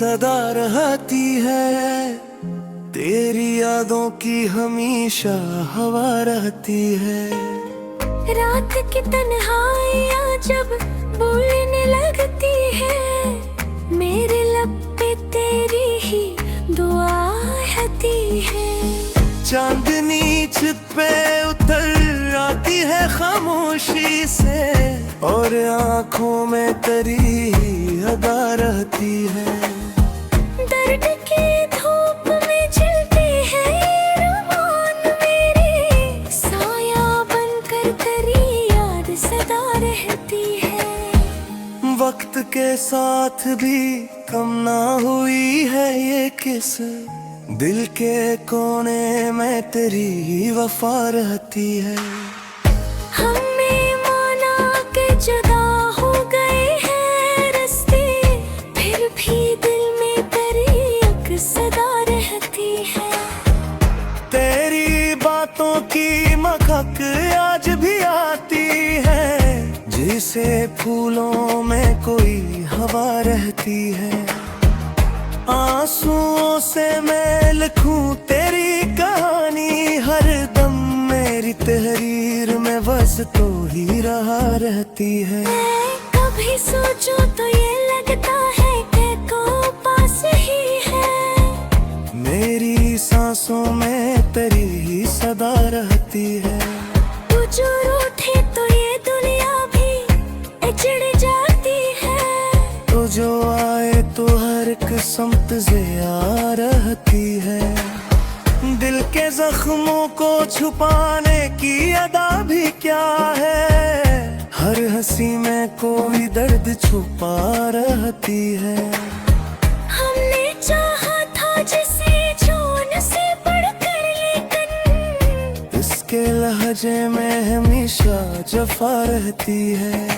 सदा रहती है, तेरी यादों की हमेशा हवा रहती है। रात की तन्हाइयाँ जब बोलने लगती है, मेरे लब पे तेरी ही दुआ रहती है। चांदनी छत पे उतर आती है खामोशी से, और आँखों में तेरी ही अदा रहती है। दर्द की धूप में जलती है ये रुमान मेरी, साया बनकर तेरी याद सदा रहती है। वक्त के साथ भी कम ना हुई है ये किस, दिल के कोने में तेरी ही वफा रहती है। हमने माना कि जुदा हो गए हैं रास्ते, फिर भी दिल में तेरी एक सदा रहती है। तेरी बातों की महक आज भी आती है, जिसे फूलों में कोई हवा रहती है। आंसुओं से मैं लिखूं तेरी कहानी, हर दम मेरी तहरीर में बस तो ही रहा रहती है। कभी सोचूं तो ये लगता है कि को पास ही है, मेरी सांसों में तेरी ही सदा रहती है। तू जो रूठे तो ये दुनिया भी चिढ़ जाती है, तो जो आए तो हर एक समत से आ रहती है। दिल के जख्मों को छुपाने की अदा भी क्या है, हर हंसी में कोई दर्द छुपा रहती है। हमने चाहा था जिसे जान से बढ़कर, लेकिन इसके लहजे में हमेशा जफा रहती है।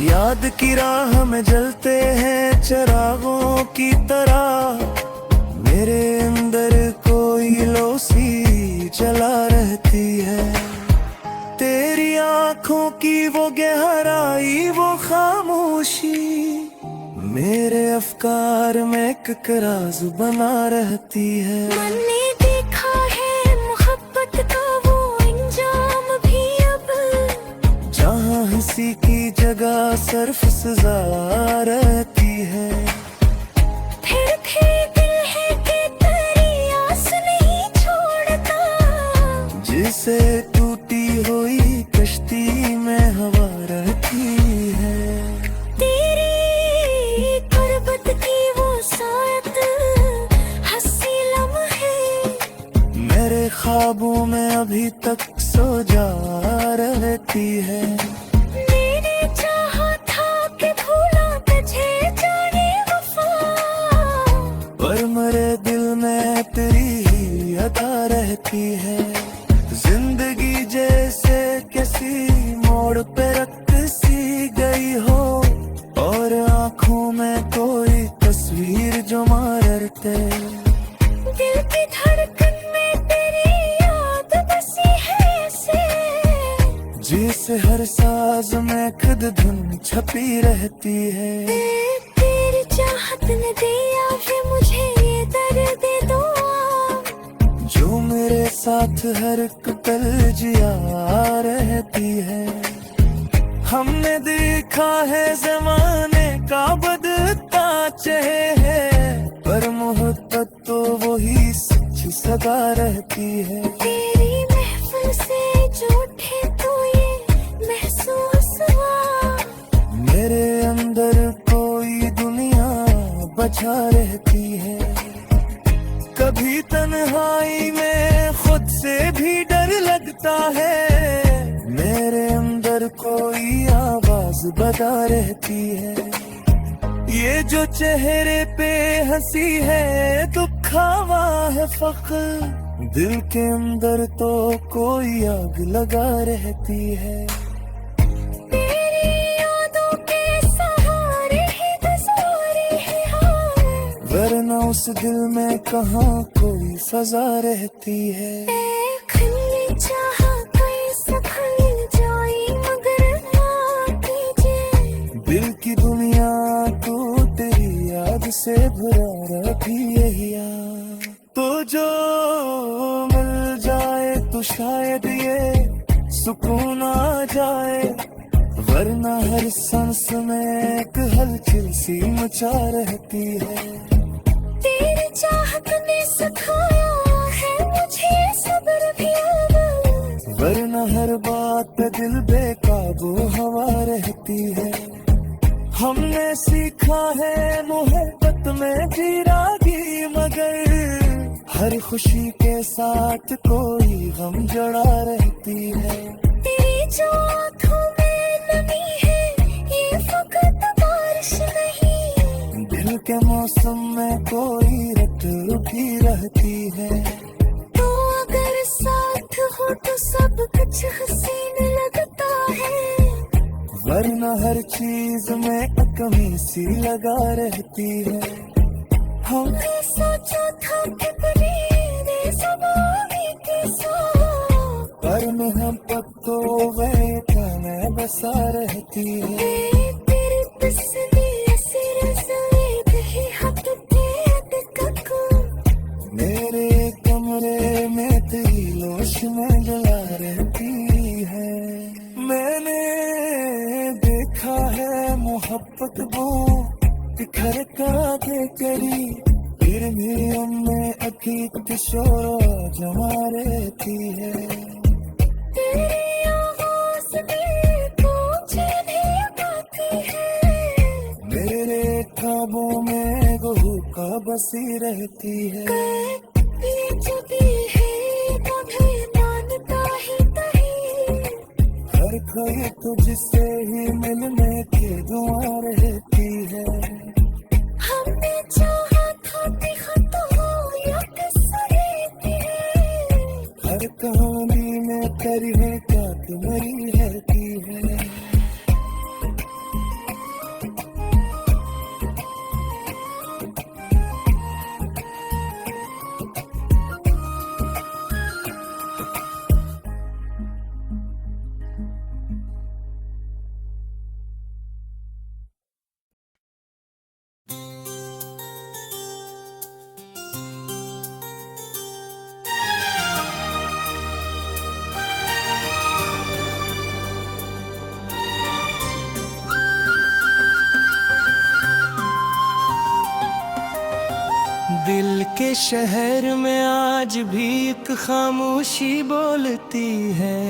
याद की राह में जलते हैं चिरागों की तरह, मेरे अंदर कोई लोसी जला रहती है। तेरी आँखों की वो गहराई, वो खामोशी, मेरे अफकार में एक राज बना रहती है। मैंने देखा है मोहब्बत का वो अंजाम भी अब, जहाँ हंसी की जगह सिर्फ सजा रहती है। फिर भी दिल है कि तेरी आस नहीं छोड़ता, जिसे टूटी हुई कश्ती में हवा रहती है। तेरी गुर्बत की वो सायत हंसी लम्हे, मेरे ख्वाबों में अभी तक सो जा रहती है। मैंने चाहा था कि भूला तुझे जाने वफा, पर मेरे दिल में तेरी ही अदा रहती है। जिंदगी जैसे किसी मोड़ पे रख सी गई हो, और आँखों में कोई तस्वीर जो मारते। दिल की धड़कन में तेरी याद बसी है ऐसे, जिस हर साज में खुद धुन छपी रहती है। तेरी चाहत ने दिया है मुझे ये दर्द दुआ, जो मेरे साथ हर एक पल जिया रहती है। हमने देखा है जमाने का बदलता चेहरा, पर मोहब्बत तो वही सच्ची सदा रहती है। तेरी महफिल से जो उठे तो ये महसूस हुआ, मेरे अंदर कोई दुनिया बचा रहती है। कभी तन्हाई में खुद से भी डर लगता है, मेरे अंदर कोई आवाज बता रहती है। ये जो चेहरे पे हंसी है दुखावा है फख्र, दिल के अंदर तो कोई आग लगा रहती है। तेरी यादों के सहारे ही गुजारी है हाय, वरना उस दिल में कहाँ कोई सजा रहती है। खिलने चाहा कोई सफल जाए मगर ना कीजिए, दिल की दुनिया तो तेरी याद से भरा रखी यही याद। तो जो मिल जाए तो शायद ये सुकून आ जाए, वरना हर सांस में एक हलचल सी मचा रहती है। तेरी चाहत ने सिखाया है मुझे सब्र भी अब, वरना हर बात पे दिल बेकाबू हवा रहती है। हमने सीखा है मोहब्बत में जीरागी, मगर हर खुशी के साथ कोई गम जड़ा रहती है। तेरी जो आँखों में नमी है ये फकत बारिश नहीं, दिल के मौसम में कोई रट रुकी रहती है। तो अगर साथ हो तो सब कुछ हसीन लगता है, वरना हर चीज में कमी सी लगा रहती है। हमने सोचा था कि बने ज़माने के साथ, पर मोहब्बत तो वह में बसा रहती है। तेरी तस्वीर ऐसी रज़ायत ही हद तक, मेरे कमरे में तेरी लोश में जला रहती है। मैंने देखा है मोहब्बत वो बिखर कर के करी, फिर भी हमें अकीक शोर जमा रहती है। तेरी आवाज़ में पूछे भी गाती है, मेरे ख्वाबों में गहू का बसी रहती है। ये जो भी है तभी मानता ही नहीं, हर कोई तुझसे ही मिलने की दुआ रहती है। हमने चाहा था देखा तो हो या किस्सा रहती है, हर कहानी में तेरी है क्या तुम्हारी रहती है। दिल के शहर में आज भी एक खामोशी बोलती है,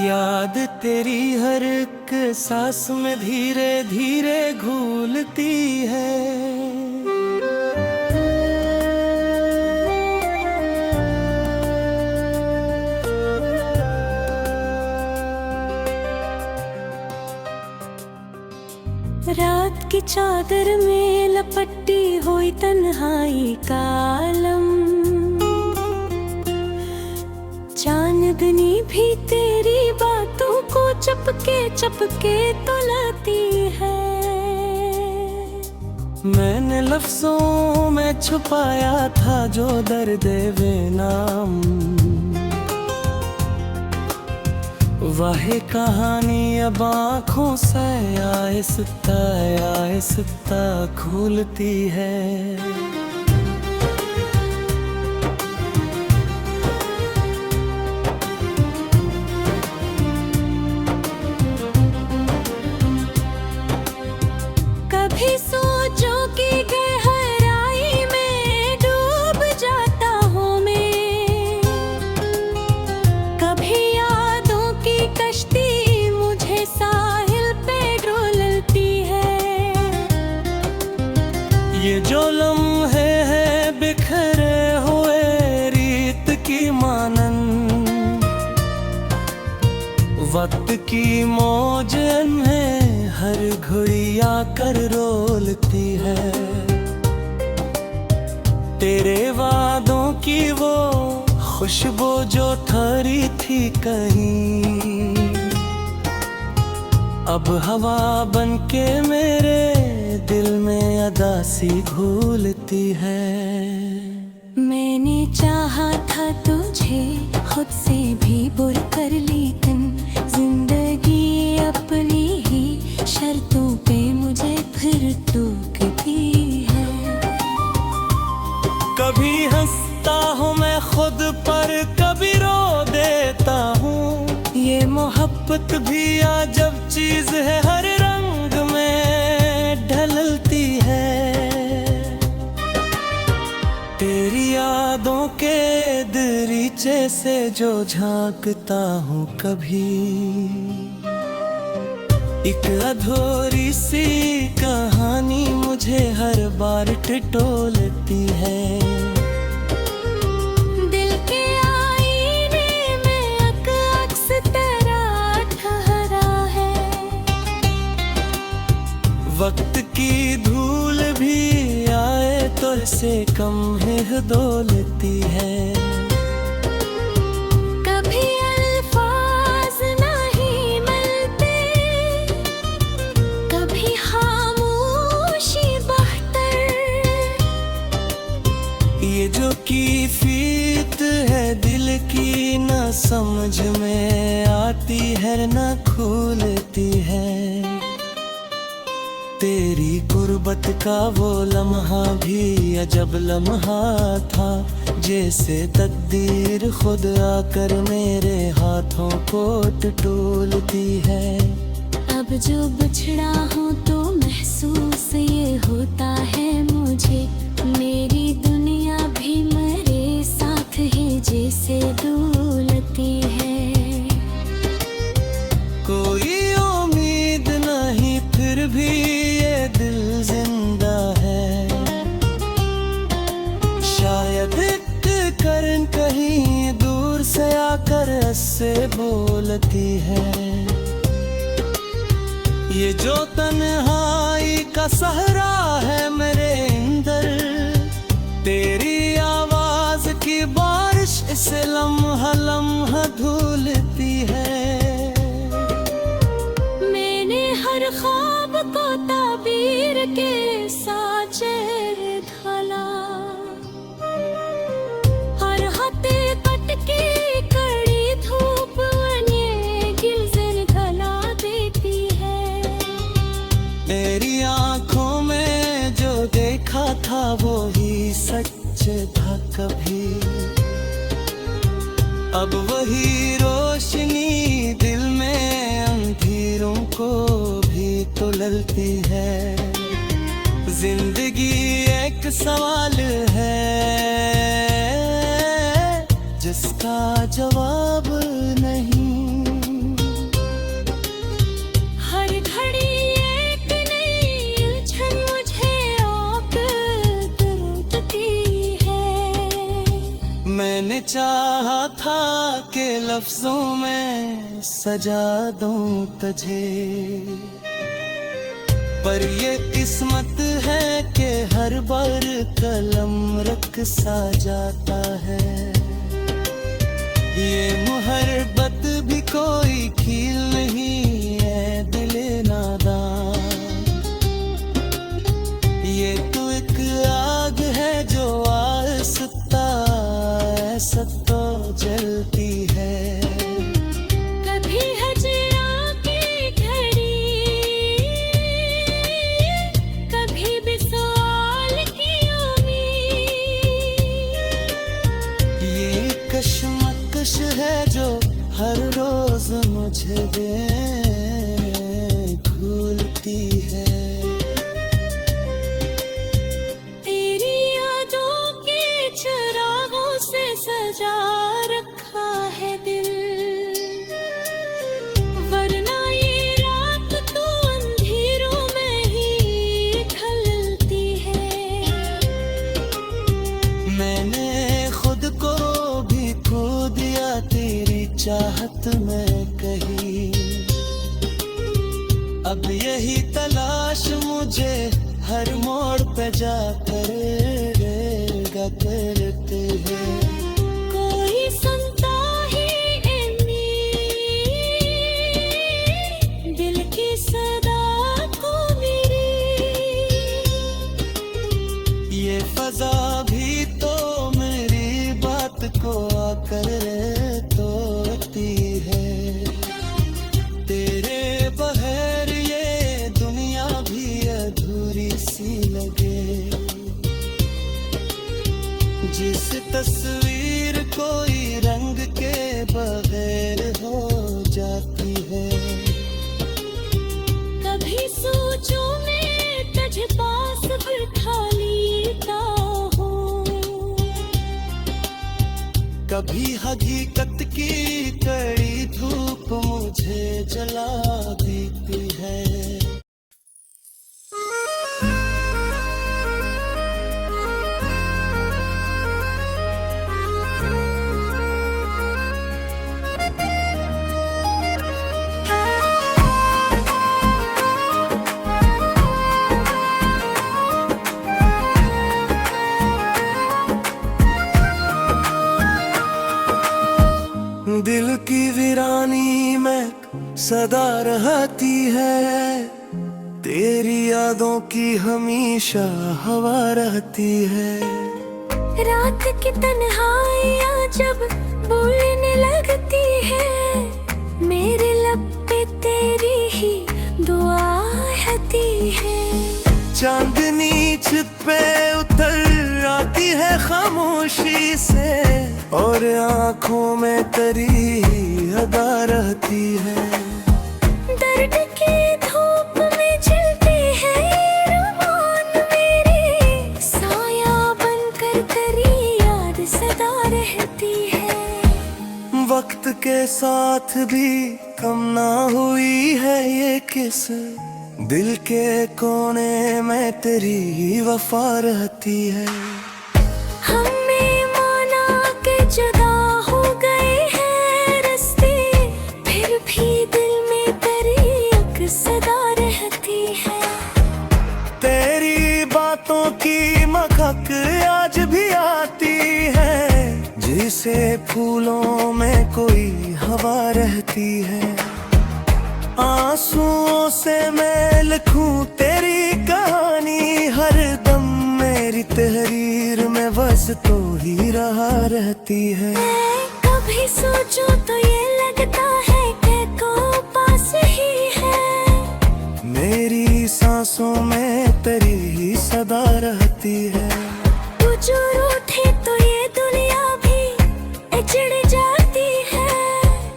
याद तेरी हर एक सांस में धीरे धीरे घुलती है। रात की चादर में लपटी हुई तन्हाई का आलम, चांदनी भी तेरी बातों को चपके चपके तो लाती है। मैंने लफ्जों में छुपाया था जो दर्द बेनाम, वाहे कहानी अब आँखों से आहिस्ता आहिस्ता खुलती है। कभी सोचो कि गहराई में डूब जाता हूँ मैं, कभी यादों की कश्ती मुझे साहिल पे डोलती है। ये जो लम्हे हैं बिखरे हुए रीत की मानन, वक्त की मौज में हर घड़ी आकर रोलती है। तेरे वादों की वो खुशबू जो ठहरी थी कहीं, अब हवा बनके मेरे दिल में अदासी घूलती है। मैंने चाहा था तुझे खुद से भी बुर कर, लेकिन जिंदगी अपनी ही शर्तों पे मुझे फिर कभी हंसता हूँ मैं खुद पर, कभी रो देता हूँ। ये मोहब्बत भी अजब चीज है, हर रंग में ढलती है। तेरी यादों के दरीचे से जो झांकता हूँ कभी, एक अधूरी सी कहानी मुझे हर बार टिटोलती है। दिल के आईने में अक्स तेरा ठहरा है। वक्त की धूल भी आए तो इसे कम है डोलती है। कभी अल्फाज नहीं मिलते, कभी खामोशी बहतर। ये जो कैफियत है दिल की, न समझ में आती है न खुलती है। तेरी गुर्बत का वो लम्हा भी अजब लम्हा था, जैसे तकदीर खुद आकर मेरे हाथों को टटोलती है। अब जो बिछड़ा हूँ तो महसूस ये होता है मुझे, मेरी दुनिया भी मेरे साथ ही जैसे डोलती है। कोई उम्मीद नहीं फिर भी ये दिल जिंदा है। शायद एक करन कहीं दूर से आकर से बोलती है। ये जो तन्हाई का सहरा है मेरे अंदर, तेरी आवाज की बारिश इसे लम्हा लम्हा धुलती है। मैंने हर ख्वाब को ताबीर के साचे ढाला, हर हकीकत की कड़ी धूप ये गिलज़र गला देती है। मेरी आंखों में जो देखा था वो ही सच था कभी, अब वही रोशनी दिल में अंधेरों को भी तुलती है। जिंदगी एक सवाल है जिसका जवाब नहीं। हर घड़ी एक नई उलझन मुझे आप ढूंढती है। मैंने चाहा था कि लफ्जों में सजा दूं तुझे, पर ये किस्मत है कि हर बार कलम रख सा जाता है। ये मोहब्बत भी कोई खील नहीं है दिले नादान, ये तो एक आग है जो आहिस्ता ऐसा तो जलती है। कभी हजरा की घड़ी, कभी विशाल की उम्मीद। ये कश्मकश है जो हर रोज मुझे भूलती है। तेरी यादों के चिरागों से सजा रखा है दिल, वरना ये रात तो अंधेरों में ही ढलती है। मैंने खुद को भी खो दिया तेरी चाहत में कहीं, अब यही तलाश मुझे हर मोड़ पे जाकर करते हैं। कोई सुनता ही नहीं दिल की सदा को मेरी। ये फजा भी तो मेरी बात को आकर तोड़ती है। तेरे बगैर ये दुनिया भी अधूरी सी लगे। जिस तस्वीर कोई रंग के बगैर हो जाती है। कभी सोचो मैं तुझे पास बिठा लेता हूँ, कभी हकीकत की कड़ी धूप मुझे जला देती है। दिल की वीरानी में सदा रहती है, तेरी यादों की हमेशा हवा रहती है। रात की तन्हाइयाँ जब बोलने लगती है, मेरे लब पे तेरी ही दुआ रहती है। चांदनी छत पे उतर आती है खामोशी से, और आंखों में तेरी अदा रहती है। दर्द की धूप में जलती है ये रुमान मेरी, साया बनकर तेरी याद सदा रहती है। वक्त के साथ भी कम ना हुई है ये किस, दिल के कोने में तेरी वफा रहती है। हमने माना कि जुदा हो गए हैं रास्ते, फिर भी दिल में तेरी एक सदा रहती है। तेरी बातों की महक आज भी आती है, जिसे फूलों में कोई हवा रहती है। आंसुओं से मैं लिखूं तेरी कहानी, हर दम मेरी तहरीर में बस तो ही रहा रहती है। कभी सोचो तो ये लगता है कि को पास ही है, मेरी सांसों में तेरी ही सदा रहती है। तू जो रूठे तो ये दुनिया भी चिढ़ जाती है,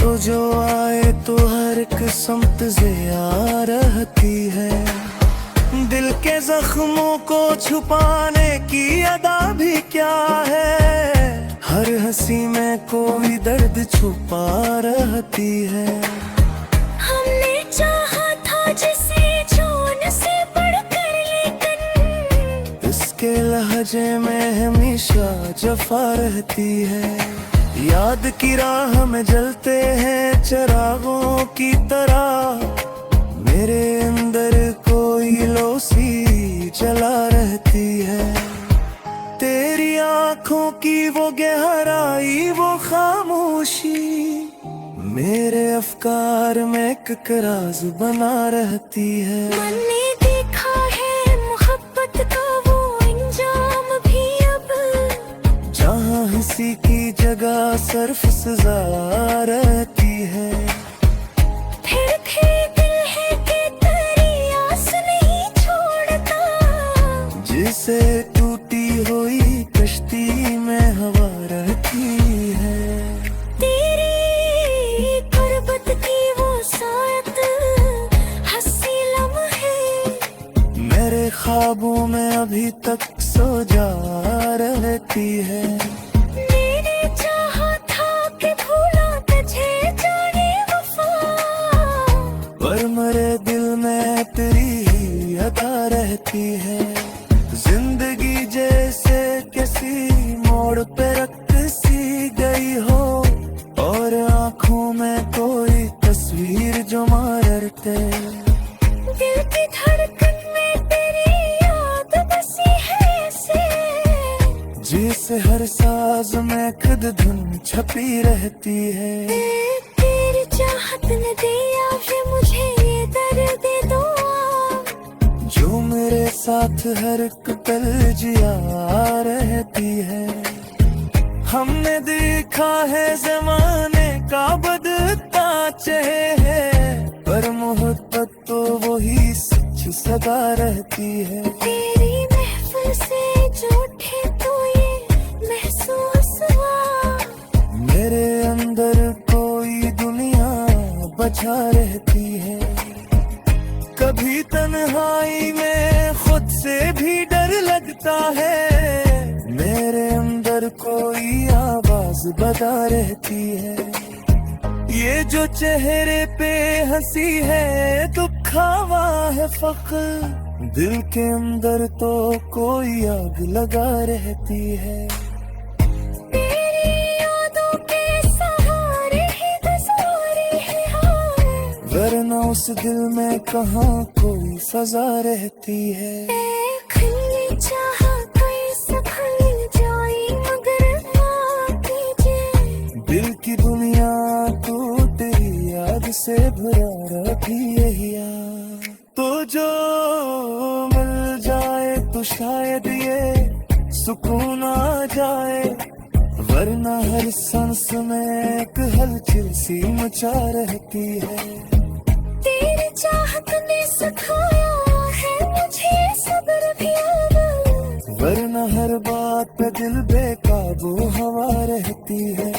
तो जो आए तो हर एक समत से आ रहती है। दिल के जख्मों को छुपाने की अदा भी क्या है, हर हंसी में कोई दर्द छुपा रहती है। हमने चाहा था जिसे खून से बढ़कर, लेकिन इसके लहजे में हमेशा जफा रहती है। याद की राह में जलते हैं चिरागों की तरह, मेरे अंदर कोई लोसी जला रहती है। तेरी आंखों की वो गहराई, वो खामोशी, मेरे अफकार में एक राज बना रहती है। मन ने देखा है मोहब्बत का वो अंजाम भी अब, जहाँ हंसी की जगह सिर्फ सजा रहती है। फिर भी दिल है कि तेरी आस नहीं छोड़ता, जिसे टूटी हुई कश्ती में हवा रहती है। तेरी गुर्बत की वो सायत हंसी लम्हे, मेरे ख्वाबों में अभी तक सो जा रहती है। मैंने चाहा था कि भूला तुझे जाने वफा, पर मेरे दिल में तेरी ही अदा रहती है। जिंदगी जैसे किसी मोड़ पे रख सी गई हो, और आंखों में कोई तस्वीर जो मारते। दिल की धड़कन में तेरी याद बसी है ऐसे, जिस हर साज में खुद धुन छपी रहती है। तेरी चाहत ने दिया है मुझे ये दर्द दुआ, जो मेरे साथ हर एक पल जिया रहती है। हमने देखा है जमाने का बदलता चेहरा, पर मोहब्बत तो वही सच सदा रहती है। तेरी महफिल से जो उठे तो ये बचा रहती है। कभी तन्हाई में खुद से भी डर लगता है, मेरे अंदर कोई आवाज बता रहती है। ये जो चेहरे पे हंसी है दुखावा है फख्र, दिल के अंदर तो कोई आग लगा रहती है। तेरी यादों के सहारे ही गुजारी है हाय, वरना उस दिल में कहाँ कोई सजा रहती है। खिलनी चाहा कोई संभल जाए मगर ना कीजिए, दिल की दुनिया तू तेरी याद से भरा रखी है यार। तो जो मिल जाए तो शायद ये सुकून आ जाए, वरना हर सांस में एक हलचल सी मचा रहती है। तेरी चाहत ने सिखाया है मुझे सब्र भी अब, वरना हर बात पे दिल बेकाबू हवा रहती है।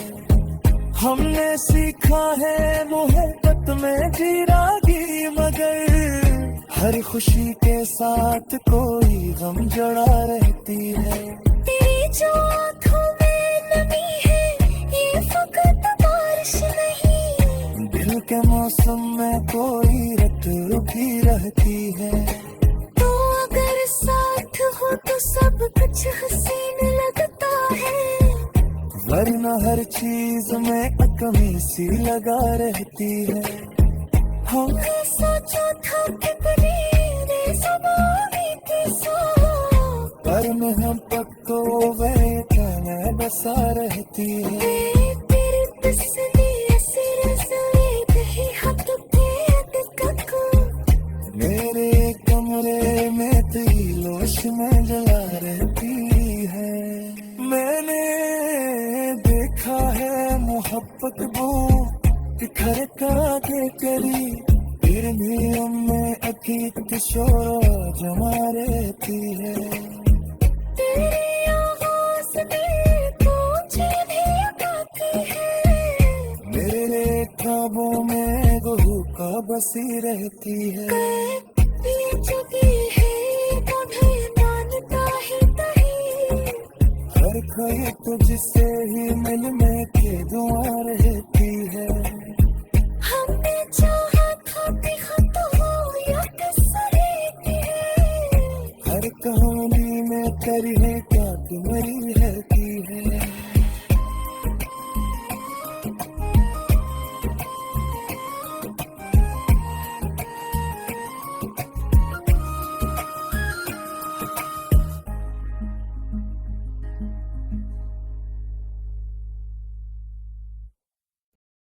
हमने सीखा है मोहब्बत में जीरागी, मगर हर खुशी के साथ कोई गम जड़ा रहती है। तेरी जो आँखों में नमी है ये फकत बारिश नहीं, दिल के मौसम में कोई रत रुकी रहती है। तो अगर साथ हो तो सब कुछ हसीन लगता है, वरना हर चीज में कमी सी लगा रहती है। हमने सोचा था कि बड़ी ज़बानी के साथ, पर में हम पक्को वे कहना बसा रहती है। तेरी तस्वीर ऐसी रज़ाई कहीं हाथ पे अटक, मेरे कमरे में तेरी लोश में जला रहती है। मैंने देखा है मोहब्बत वो बिखर कर के करी, फिर भी हमें अकीत शोर जमा रहती है। तेरी आवाज़ में पूछे भी गाती है, मेरे ख्वाबों में बहू का बसी रहती है। ये जगी है मुझे मानता ही नहीं, हर कोई तुझसे ही मिलने की दुआ रहती है। हमने चाहा था कि खत हो या किस्सा रहती है, हर कहानी में तेरी है क्या तुम्हारी रहती है।